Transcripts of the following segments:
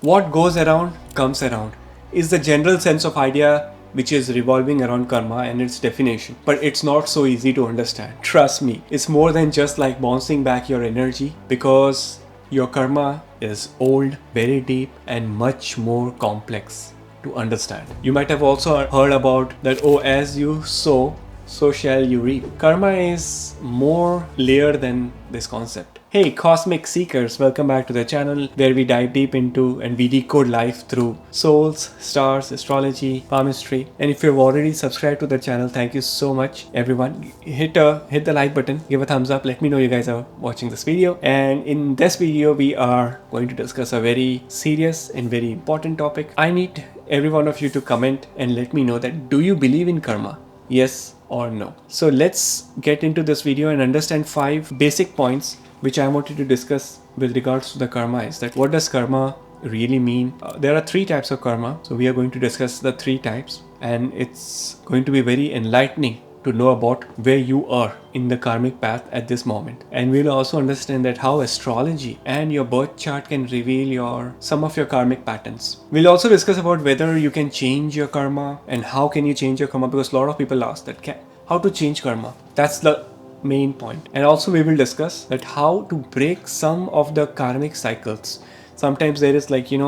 What goes around comes around is the general sense of idea which is revolving around karma and its definition. But it's not so easy to understand. Trust me, it's more than just like bouncing back your energy because your karma is old, very deep, and much more complex to understand. You might have also heard about that, oh, as you sow, so shall you reap. Karma is more layered than this concept. Hey cosmic seekers, welcome back to the channel where we dive deep into and we decode life through souls, stars, astrology, palmistry. And if you've already subscribed to the channel, thank you so much everyone. Hit the like button, give a thumbs up, let me know you guys are watching this video. And in this video we are going to discuss a very serious and very important topic. I need every one of you to comment and let me know that do you believe in karma? Yes or no. So let's get into this video and understand 5 basic points which I wanted to discuss with regards to the karma. Is that what does karma really mean? There are 3 types of karma, so we are going to discuss the 3 types, and it's going to be very enlightening to know about where you are in the karmic path at this moment. And we'll also understand that how astrology and your birth chart can reveal some of your karmic patterns. We'll also discuss about whether you can change your karma and how can you change your karma, because a lot of people ask that how to change karma. That's the main point. And also we will discuss that how to break some of the karmic cycles. Sometimes there is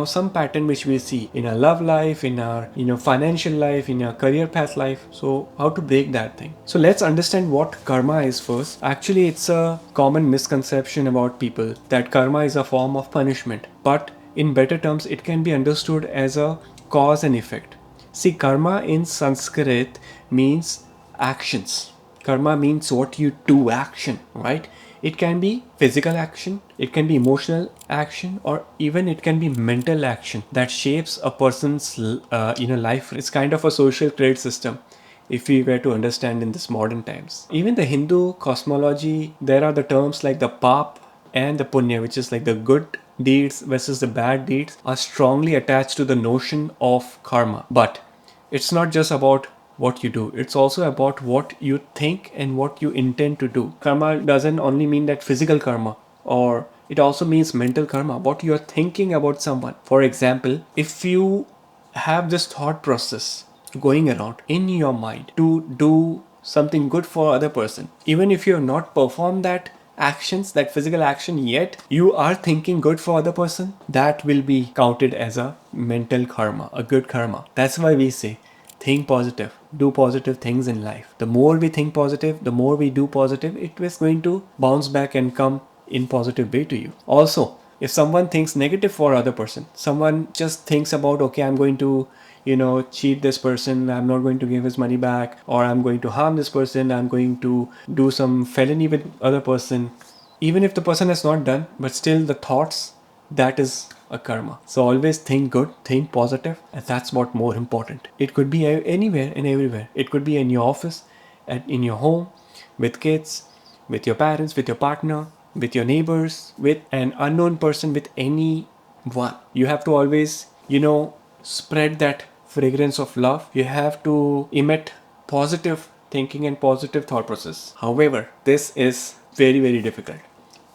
some pattern which we see in our love life, in our financial life, in our career path life. So how to break that thing. So let's understand what karma is first. Actually, it's a common misconception about people that karma is a form of punishment, but in better terms it can be understood as a cause and effect. See, karma in Sanskrit means actions. Karma means what you do, action, right? It can be physical action, it can be emotional action, or even it can be mental action that shapes a person's life. It's kind of a social credit system if we were to understand in this modern times. Even the Hindu cosmology, there are the terms like the pap and the punya, which is like the good deeds versus the bad deeds, are strongly attached to the notion of karma. But it's not just about what you do, it's also about what you think and what you intend to do. Karma doesn't only mean that physical karma, or it also means mental karma, what you're thinking about someone. For example, if you have this thought process going around in your mind to do something good for other person, even if you have not performed that actions, that physical action yet, you are thinking good for other person, that will be counted as a mental karma, a good karma. That's why we say think positive, do positive things in life. The more we think positive, the more we do positive, it is going to bounce back and come in positive way to you. Also, if someone thinks negative for other person, someone just thinks about, okay, I'm going to cheat this person, I'm not going to give his money back, or I'm going to harm this person, I'm going to do some felony with other person, even if the person has not done, but still the thoughts, that is a karma. So always think good, think positive, and that's what more important. It could be anywhere and everywhere. It could be in your office, in your home, with kids, with your parents, with your partner, with your neighbors, with an unknown person, with anyone. You have to always spread that fragrance of love. You have to emit positive thinking and positive thought process. However, this is very, very difficult.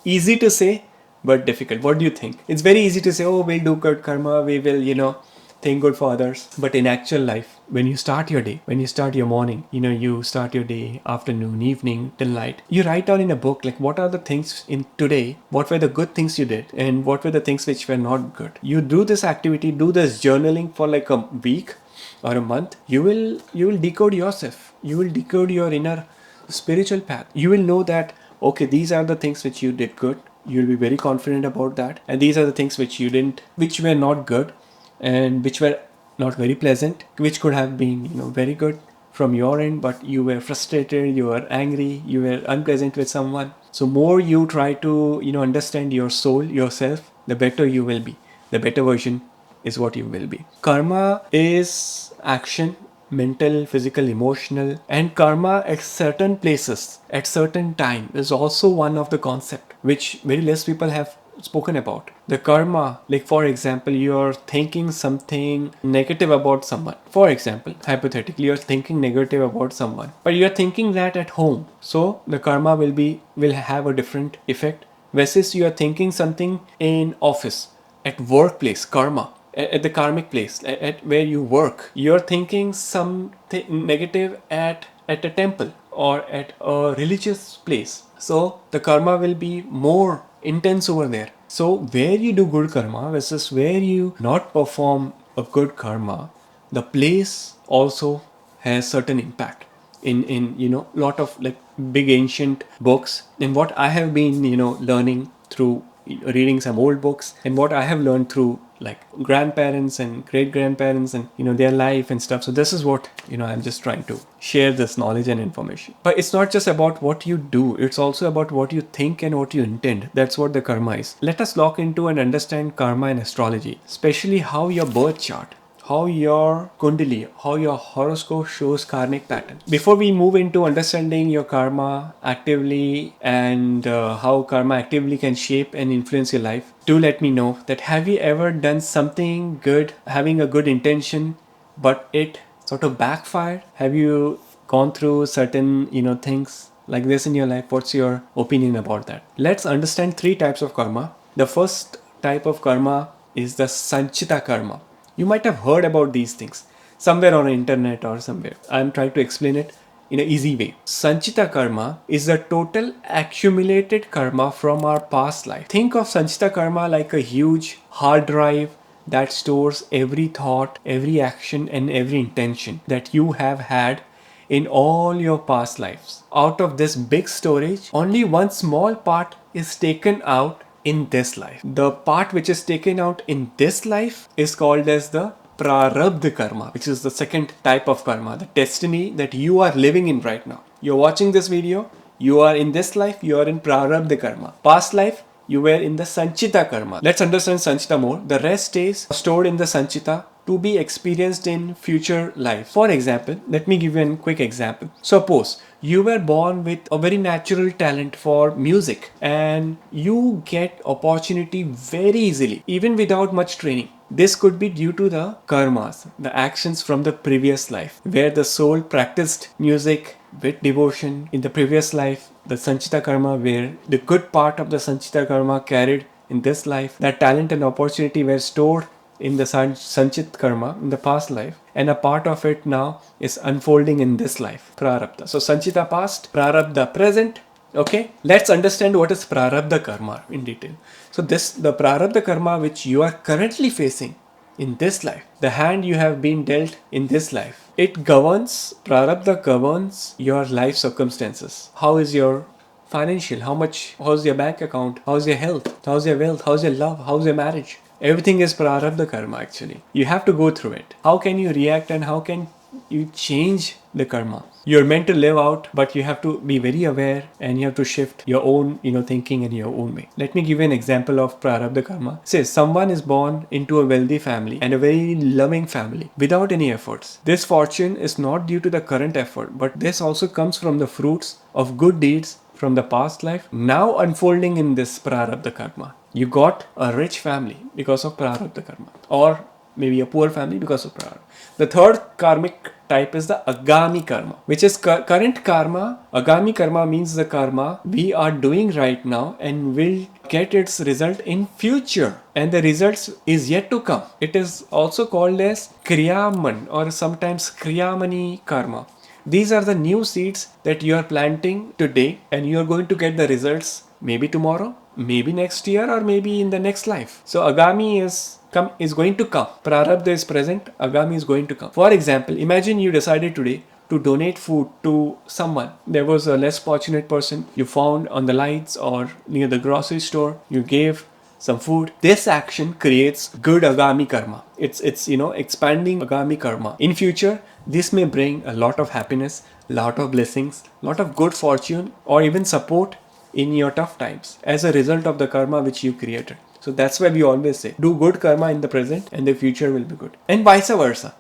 Easy to say, but difficult. What do you think? It's very easy to say, oh, we'll do good karma, we will, think good for others. But in actual life, when you start your day, when you start your morning, you start your day, afternoon, evening, till night, you write down in a book, like what are the things in today, what were the good things you did, and what were the things which were not good. You do this activity, do this journaling for like a week or a month, you will decode yourself. You will decode your inner spiritual path. You will know that, okay, these are the things which you did good. You'll be very confident about that. And these are the things which you didn't, which were not good and which were not very pleasant, which could have been, very good from your end, but you were frustrated, you were angry, you were unpleasant with someone. So more you try to, understand your soul, yourself, the better you will be. The better version is what you will be. Karma is action, mental, physical, emotional, and karma at certain places, at certain time is also one of the concept which very less people have spoken about. The karma, like for example, you're thinking something negative about someone. For example, hypothetically, you're thinking negative about someone, but you're thinking that at home. So the karma will have a different effect versus you're thinking something in office. at workplace, karma, at the karmic place, at where you work, you're thinking something negative at a temple or at a religious place, so the karma will be more intense over there. So where you do good karma versus where you not perform a good karma, the place also has certain impact in lot of like big ancient books, and what I have been learning through reading some old books, and what I have learned through like grandparents and great grandparents and their life and stuff. So this is what I'm just trying to share this knowledge and information. But it's not just about what you do, it's also about what you think and what you intend. That's what the karma is. Let us lock into and understand karma in astrology, especially how your birth chart, how your kundali, how your horoscope shows karmic pattern. Before we move into understanding your karma actively and how karma actively can shape and influence your life, do let me know that have you ever done something good, having a good intention, but it sort of backfired? Have you gone through certain things like this in your life? What's your opinion about that? Let's understand three types of karma. The first type of karma is the Sanchita karma. You might have heard about these things somewhere on the internet or somewhere. I'm trying to explain it in an easy way. Sanchita karma is the total accumulated karma from our past life. Think of Sanchita karma like a huge hard drive that stores every thought, every action, and every intention that you have had in all your past lives. Out of this big storage, only one small part is taken out in this life. The part which is taken out in this life is called as the Prarabdha karma, which is the second type of karma, the destiny that you are living in right now. You're watching this video, you are in this life, you are in Prarabdha karma. Past life, you were in the Sanchita karma. Let's understand Sanchita more. The rest stays stored in the Sanchita to be experienced in future life. For example, let me give you a quick example. Suppose you were born with a very natural talent for music and you get opportunity very easily, even without much training. This could be due to the karmas, the actions from the previous life, where the soul practiced music with devotion in the previous life, the Sanchita karma, where the good part of the Sanchita karma carried in this life, that talent and opportunity were stored in the Sanchit karma in the past life, and a part of it now is unfolding in this life, Prarabdha. So Sanchita past, Prarabdha present. Okay, let's understand what is Prarabdha karma in detail. So the Prarabdha karma which you are currently facing in this life, the hand you have been dealt in this life, it governs, Prarabdha governs your life circumstances. How is your financial? How's your bank account? How's your health? How's your wealth? How's your love? How's your marriage? Everything is Prarabdha karma actually. You have to go through it. How can you react and how can you change the karma? You're meant to live out, but you have to be very aware and you have to shift your own, thinking in your own way. Let me give you an example of Prarabdha karma. Say someone is born into a wealthy family and a very loving family without any efforts. This fortune is not due to the current effort, but this also comes from the fruits of good deeds from the past life, now unfolding in this Prarabdha karma. You got a rich family because of Prarabdha karma, or maybe a poor family because of Prarabdha. The third karmic type is the Agami karma, which is current karma. Agami karma means the karma we are doing right now and will get its result in future, and the results is yet to come. It is also called as Kriyamana or sometimes Kriyamani karma. These are the new seeds that you are planting today and you are going to get the results maybe tomorrow, maybe next year, or maybe in the next life. So Agami is going to come. Prarabdha is present, Agami is going to come. For example, imagine you decided today to donate food to someone. There was a less fortunate person you found on the lights or near the grocery store. You gave some food. This action creates good Agami karma. It's expanding Agami karma. In future, this may bring a lot of happiness, lot of blessings, lot of good fortune, or even support in your tough times as a result of the karma which you created. So that's why we always say, do good karma in the present and the future will be good. And vice versa,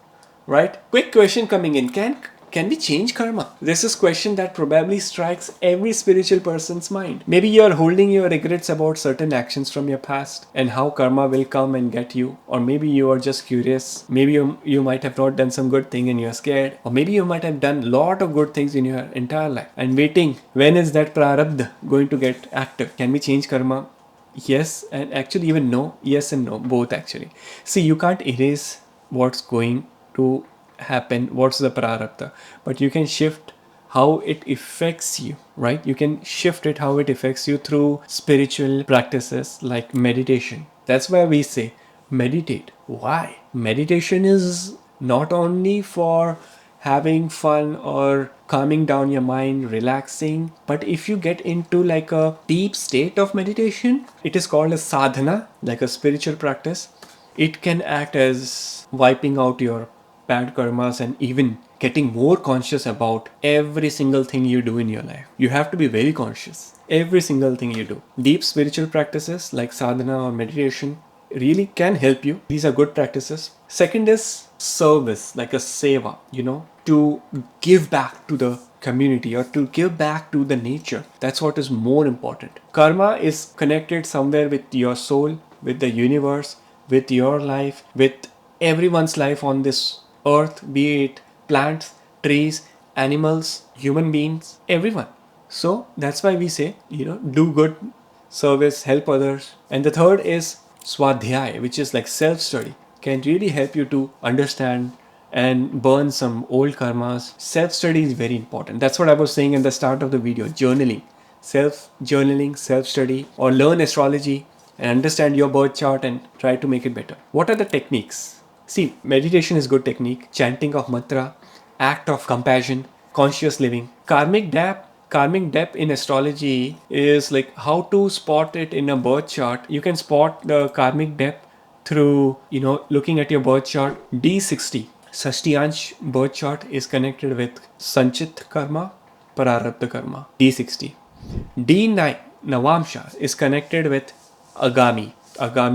right? Quick question coming in. Can we change karma? This is a question that probably strikes every spiritual person's mind. Maybe you are holding your regrets about certain actions from your past and how karma will come and get you. Or maybe you are just curious. Maybe you might have not done some good thing and you are scared. Or maybe you might have done a lot of good things in your entire life and waiting. When is that prarabdha going to get active? Can we change karma? yes, and actually even no. Yes and no, both actually. See, you can't erase what's going to happen, what's the prarabdha, but you can shift how it affects you, right? You can shift it how it affects you through spiritual practices like meditation. That's why we say meditate. Why? Meditation is not only for having fun or calming down your mind, relaxing, but if you get into like a deep state of meditation, it is called a sadhana, like a spiritual practice. It can act as wiping out your bad karmas and even getting more conscious about every single thing you do in your life. You have to be very conscious. Every single thing you do. Deep spiritual practices like sadhana or meditation really can help you. These are good practices. Second is service, like a seva, to give back to the community or to give back to the nature. That's what is more important. Karma is connected somewhere with your soul, with the universe, with your life, with everyone's life on this earth, be it plants, trees, animals, human beings, everyone. So that's why we say, do good service, help others. And the third is swadhyay, which is like self study, can really help you to understand and burn some old karmas. Self study is very important. That's what I was saying in the start of the video. Journaling, self study, or learn astrology and understand your birth chart and try to make it better. What are the techniques? See, meditation is good technique, chanting of mantra, act of compassion, conscious living. Karmic depth in astrology is like how to spot it in a birth chart. You can spot the karmic depth through, looking at your birth chart. D60, Sashtiyansh birth chart is connected with Sanchit karma, Prarabdha karma. D60. D9, Navamsha, is connected with Agami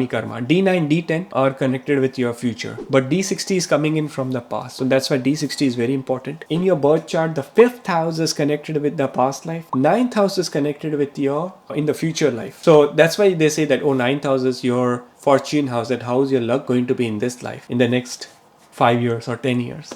karma. D9, D10 are connected with your future. But D60 is coming in from the past. So that's why D60 is very important. In your birth chart, the 5th house is connected with the past life. 9th house is connected with your in the future life. So that's why they say that, 9th house is your fortune house. That how is your luck going to be in this life, in the next 5 years or 10 years.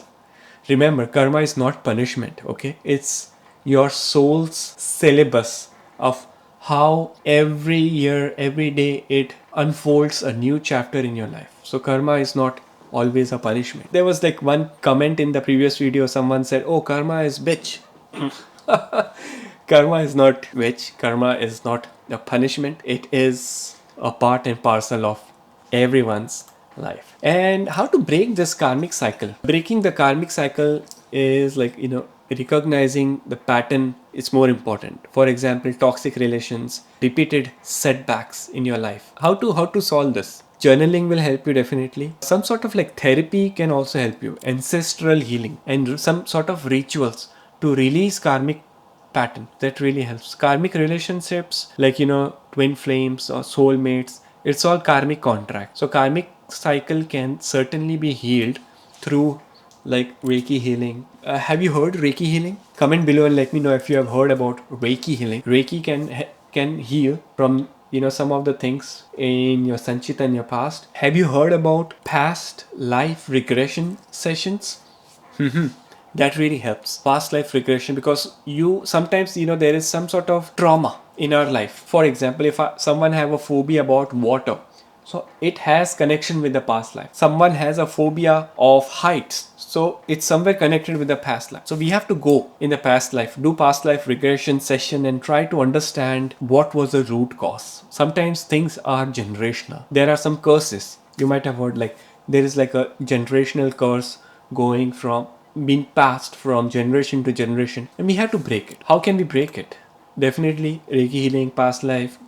Remember, karma is not punishment, okay? It's your soul's syllabus of how every year, every day it unfolds a new chapter in your life. So karma is not always a punishment. There was like one comment in the previous video, someone said, oh, karma is bitch. Karma is not bitch. Karma is not a punishment. It is a part and parcel of everyone's life. And how to break this karmic cycle? Breaking the karmic cycle is like, recognizing the pattern is more important. For example, toxic relations, repeated setbacks in your life. How to solve this? Journaling will help you definitely. Some sort of like therapy can also help you. Ancestral healing and some sort of rituals to release karmic pattern. That really helps. Karmic relationships like, twin flames or soulmates, it's all karmic contract. So karmic cycle can certainly be healed through like Reiki healing. Have you heard Reiki healing? Comment below and let me know if you have heard about Reiki healing. Reiki can heal from, some of the things in your Sanchita in your past. Have you heard about past life regression sessions? That really helps. Past life regression, because you sometimes, there is some sort of trauma in our life. For example, if someone have a phobia about water, so it has connection with the past life. Someone has a phobia of heights, so it's somewhere connected with the past life. So we have to go in the past life, do past life regression session and try to understand what was the root cause. Sometimes things are generational. There are some curses. You might have heard like there is like a generational curse going from being passed from generation to generation, and we have to break it. How can we break it? Definitely Reiki healing, past life,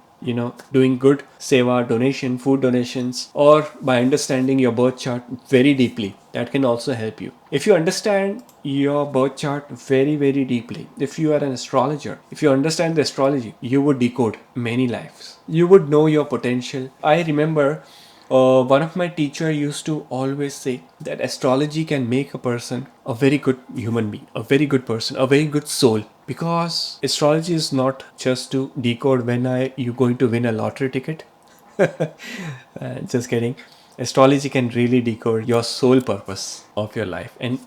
doing good seva, donation, food donations, or by understanding your birth chart very deeply. That can also help you. If you understand your birth chart very, very deeply, if you are an astrologer, if you understand the astrology, you would decode many lives. You would know your potential. I remember one of my teacher used to always say that astrology can make a person a very good human being, a very good person, a very good soul. Because astrology is not just to decode when you going to win a lottery ticket. Just kidding. Astrology can really decode your soul purpose of your life and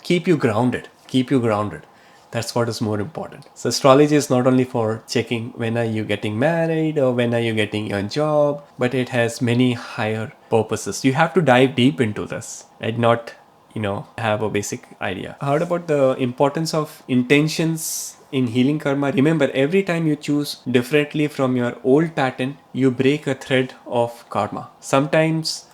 keep you grounded. Keep you grounded. That's what is more important. So astrology is not only for checking when are you getting married or when are you getting your job, but it has many higher purposes. You have to dive deep into this and not, have a basic idea. Heard about the importance of intentions in healing karma? Remember, every time you choose differently from your old pattern, you break a thread of karma. Sometimes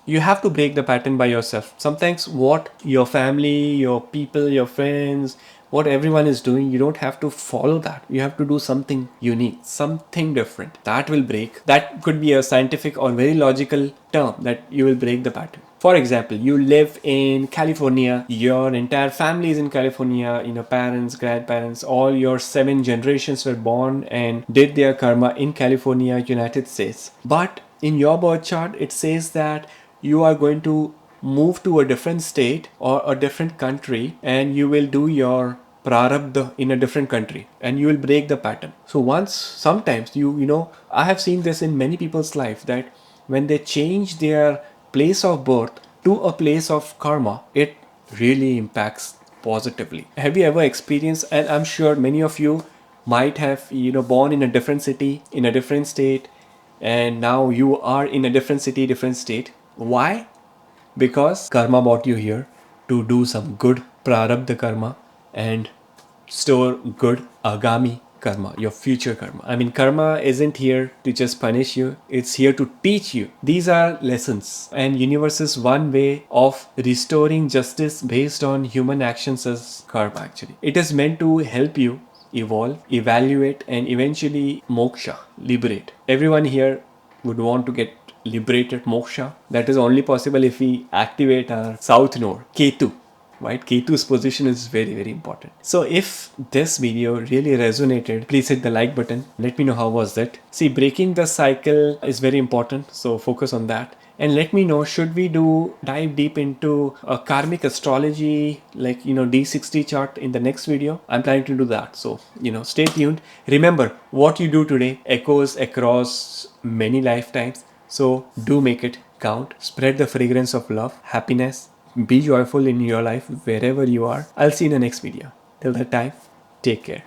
you have to break the pattern by yourself. Sometimes what your family, your people, your friends, what everyone is doing, you don't have to follow that. You have to do something unique, something different. That will break. That could be a scientific or very logical term, that you will break the pattern. For example, you live in California, your entire family is in California, parents, grandparents, all your 7 generations were born and did their karma in California, United States. But in your birth chart, it says that you are going to move to a different state or a different country, and you will do your Prarabdha in a different country, and you will break the pattern. So sometimes I have seen this in many people's life, that when they change their place of birth to a place of karma, it really impacts positively. Have you ever experienced, and I'm sure many of you might have, born in a different city, in a different state, and now you are in a different city, different state. Why? Because karma brought you here to do some good prarabdha karma and store good agami karma, your future karma. I mean, karma isn't here to just punish you, it's here to teach you. These are lessons, and universe's one way of restoring justice based on human actions is karma actually. It is meant to help you evolve, evaluate, and eventually moksha, liberate. Everyone here would want to get liberated, moksha. That is only possible if we activate our south node, Ketu. Right? Ketu's position is very, very important. So if this video really resonated, please hit the like button. Let me know how was that. See, breaking the cycle is very important. So focus on that. And let me know, should we dive deep into a karmic astrology, like, D60 chart in the next video? I'm planning to do that. So, stay tuned. Remember, what you do today echoes across many lifetimes. So do make it count. Spread the fragrance of love, happiness. Be joyful in your life wherever you are. I'll see you in the next video. Till that time, take care.